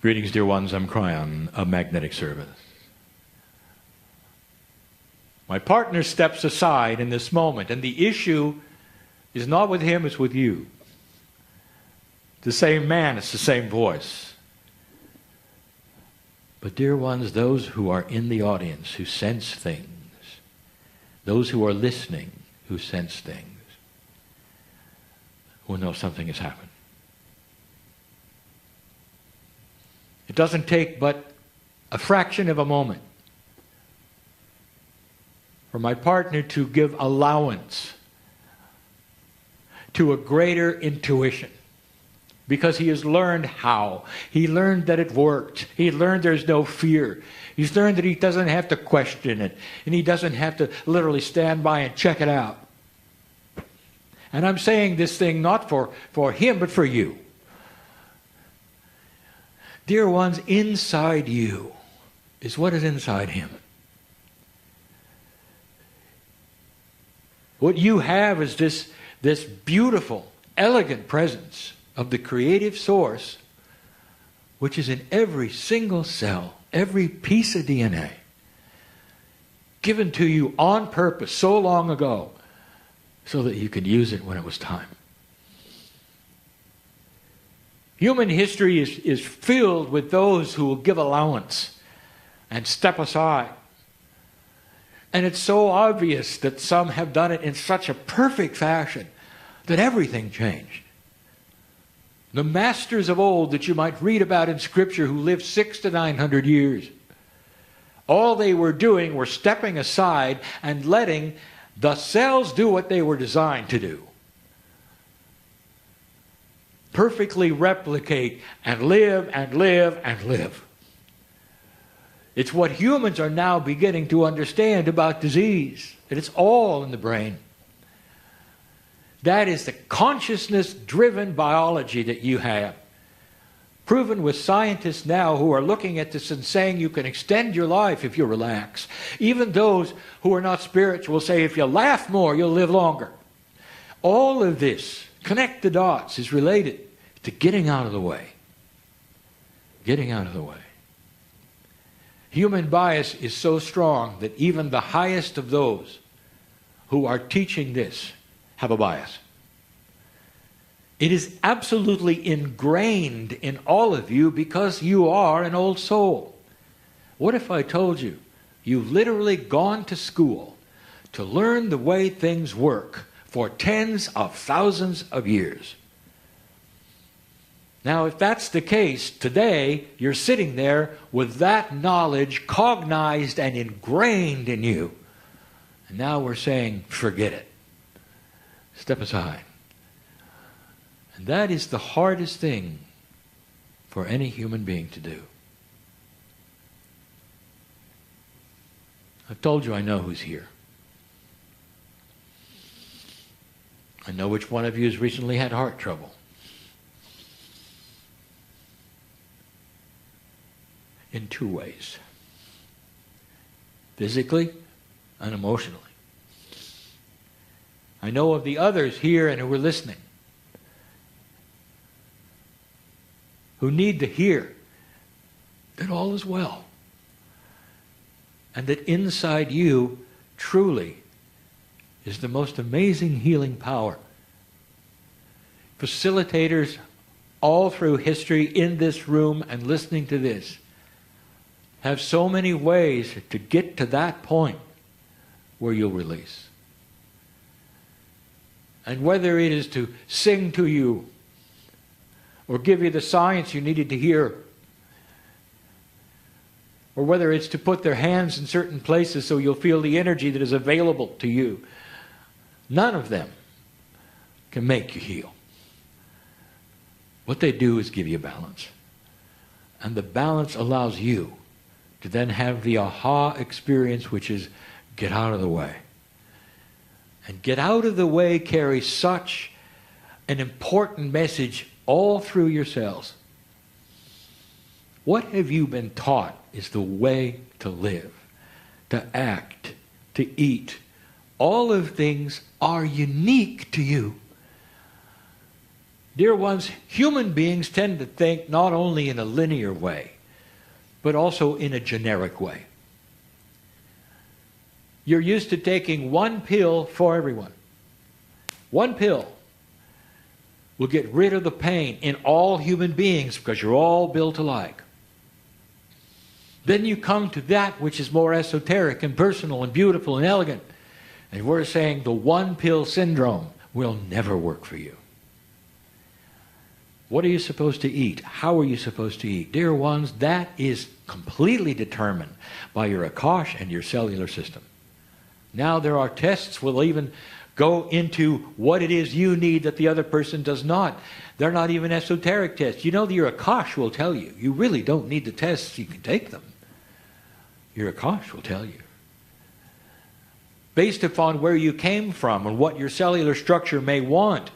Greetings, dear ones. I'm Kryon of Magnetic Service. My partner steps aside in this moment, and the issue is not with him, it's with you. The same man, it's the same voice. But dear ones, those who are in the audience who sense things, those who are listening who sense things, will know something has happened. It doesn't take but a fraction of a moment for my partner to give allowance to a greater intuition, because he has learned how. He learned that it worked. He learned there's no fear. He's learned that he doesn't have to question it, and he doesn't have to literally stand by and check it out. And I'm saying this thing not for him, but for you. Dear ones, inside you is what is inside him. What you have is this beautiful, elegant presence of the creative source, which is in every single cell, every piece of DNA, given to you on purpose so long ago, so that you could use it when it was time. Human history is filled with those who will give allowance and step aside. And it's so obvious that some have done it in such a perfect fashion that everything changed. The masters of old that you might read about in Scripture who lived 600 to 900 years, all they were doing were stepping aside and letting the cells do what they were designed to do. Perfectly replicate and live and live and live. It's what humans are now beginning to understand about disease, that it's all in the brain. That is the consciousness-driven biology that you have. Proven with scientists now who are looking at this and saying you can extend your life if you relax. Even those who are not spiritual say if you laugh more, you'll live longer. All of this, connect the dots, is related to getting out of the way. Getting out of the way. Human bias is so strong that even the highest of those who are teaching this have a bias. It is absolutely ingrained in all of you because you are an old soul. What if I told you you've literally gone to school to learn the way things work for tens of thousands of years? Now, if that's the case, today you're sitting there with that knowledge cognized and ingrained in you. And now we're saying, forget it. Step aside. And that is the hardest thing for any human being to do. I've told you I know who's here. I know which one of you has recently had heart trouble. In two ways. Physically and emotionally. I know of the others here and who are listening, who need to hear that all is well. And that inside you truly is the most amazing healing power. Facilitators all through history in this room and listening to this have so many ways to get to that point where you'll release. And whether it is to sing to you or give you the science you needed to hear, or whether it's to put their hands in certain places so you'll feel the energy that is available to you, none of them can make you heal. What they do is give you balance. And the balance allows you to then have the aha experience, which is get out of the way. And get out of the way carries such an important message all through your cells. What have you been taught is the way to live, to act, to eat. All of things are unique to you. Dear ones, human beings tend to think not only in a linear way, but also in a generic way. You're used to taking one pill for everyone. One pill will get rid of the pain in all human beings because you're all built alike. Then you come to that which is more esoteric and personal and beautiful and elegant. And we're saying the one pill syndrome will never work for you. What are you supposed to eat? How are you supposed to eat? Dear ones, that is completely determined by your Akash and your cellular system. Now there are tests will even go into what it is you need that the other person does not. They're not even esoteric tests. You know, your Akash will tell you. You really don't need the tests. You can take them. Your Akash will tell you. Based upon where you came from and what your cellular structure may want,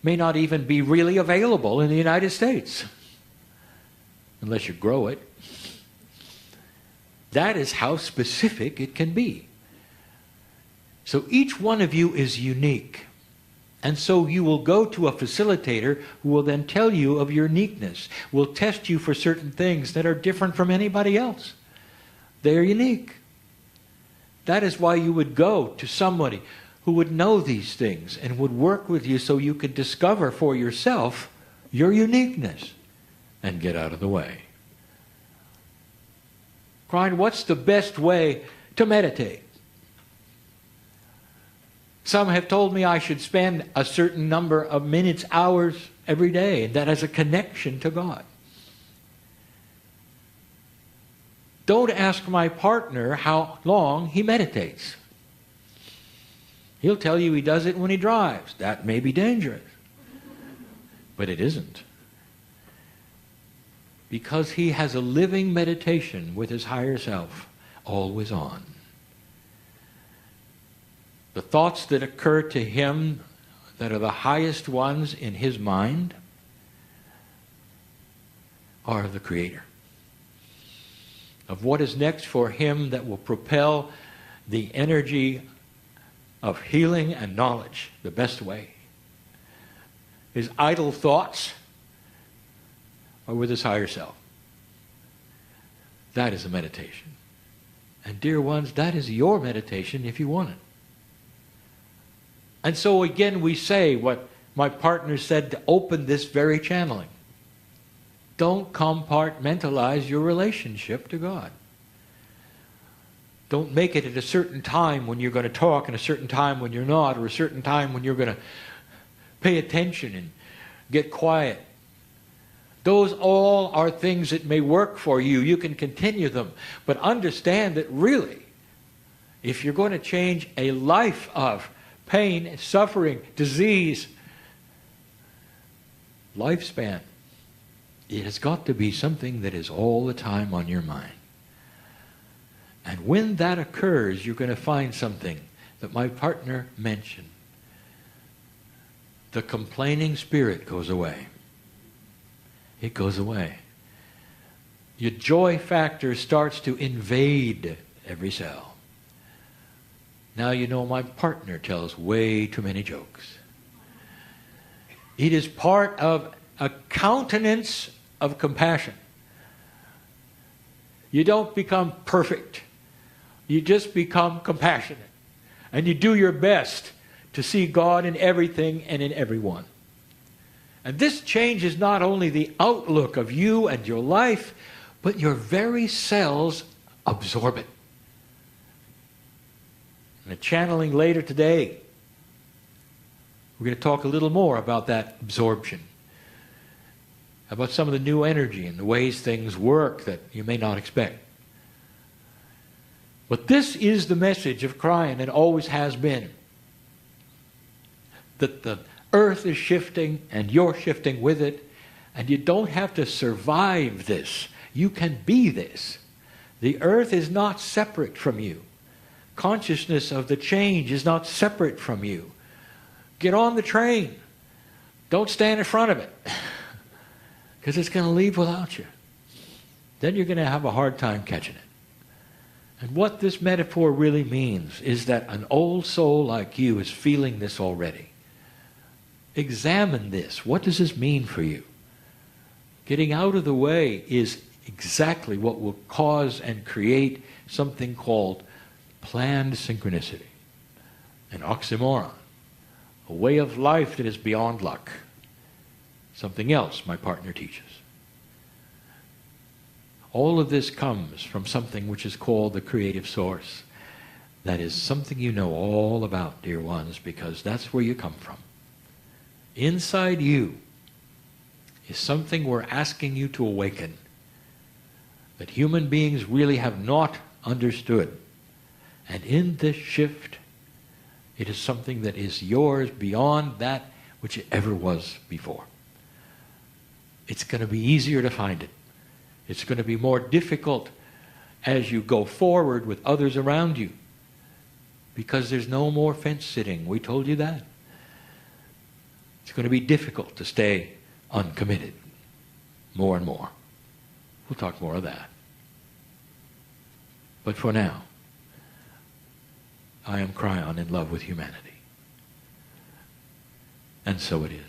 may not even be really available in the United States. Unless you grow it. That is how specific it can be. So each one of you is unique. And so you will go to a facilitator who will then tell you of your uniqueness, will test you for certain things that are different from anybody else. They are unique. That is why you would go to somebody who would know these things and would work with you so you could discover for yourself your uniqueness and get out of the way. Kryon, what's the best way to meditate? Some have told me I should spend a certain number of minutes, hours every day, and that has a connection to God. Don't ask my partner how long he meditates. He'll tell you he does it when he drives. That may be dangerous. But it isn't. Because he has a living meditation with his higher self, always on. The thoughts that occur to him that are the highest ones in his mind are of the Creator. Of what is next for him that will propel the energy of healing and knowledge the best way. His idle thoughts are with his higher self. That is a meditation. And dear ones, that is your meditation if you want it. And so again we say what my partner said to open this very channeling. Don't compartmentalize your relationship to God. Don't make it at a certain time when you're going to talk and a certain time when you're not, or a certain time when you're going to pay attention and get quiet. Those all are things that may work for you. You can continue them. But understand that really, if you're going to change a life of pain, suffering, disease, lifespan, it has got to be something that is all the time on your mind. And when that occurs, you're going to find something that my partner mentioned. The complaining spirit goes away. It goes away. Your joy factor starts to invade every cell. Now you know my partner tells way too many jokes. It is part of a countenance of compassion. You don't become perfect. You just become compassionate. And you do your best to see God in everything and in everyone. And this changes not only the outlook of you and your life, but your very cells absorb it. In the channeling later today, we're going to talk a little more about that absorption. About some of the new energy and the ways things work that you may not expect. But this is the message of Kryon and always has been. That the earth is shifting and you're shifting with it. And you don't have to survive this. You can be this. The earth is not separate from you. Consciousness of the change is not separate from you. Get on the train. Don't stand in front of it. Because it's going to leave without you. Then you're going to have a hard time catching it. And what this metaphor really means is that an old soul like you is feeling this already. examine this. What does this mean for you? Getting out of the way is exactly what will cause and create something called planned synchronicity, an oxymoron, a way of life that is beyond luck. Something else my partner teaches. All of this comes from something which is called the creative source. That is something you know all about, dear ones, because that's where you come from. Inside you is something we're asking you to awaken, that human beings really have not understood. And in this shift, it is something that is yours beyond that which it ever was before. It's going to be easier to find it. It's going to be more difficult as you go forward with others around you, because there's no more fence sitting. We told you that. It's going to be difficult to stay uncommitted more and more. We'll talk more of that. But for now, I am Kryon in love with humanity. And so it is.